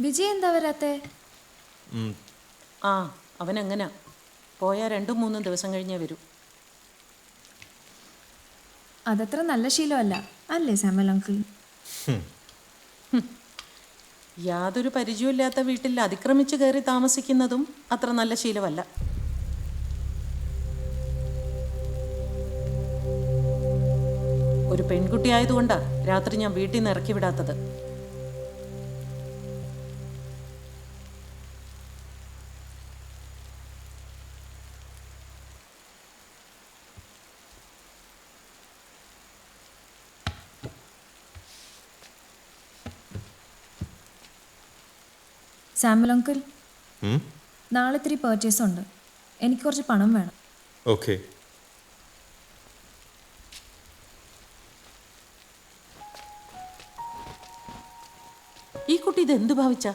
വിജയ് എന്താ വരാത്തെ? ആ അവനെങ്ങനാ പോയാൽ 2-3 ദിവസം കഴിഞ്ഞേ വരൂ. അതത്ര നല്ല ശീലമല്ല അല്ലേ സാമുവൽ അങ്കിൾ? യാതൊരു പരിചയമില്ലാത്ത വീട്ടിൽ അതിക്രമിച്ച് കയറി താമസിക്കുന്നതും അത്ര നല്ല ശീലമല്ല. ഒരു പെൺകുട്ടി ആയതുകൊണ്ടാണ് രാത്രി ഞാൻ വീട്ടിൽ നിന്ന് ഇറക്കി വിടാത്തത്. സാമുവൽ അങ്കിൾ, നാളെ ഇത്തിരി പർച്ചേസ് ഉണ്ട്. എനിക്ക് കുറച്ച് പണം വേണം. ഓക്കെ. ഈ കുട്ടി ഇതെന്ത് ഭാവിച്ച?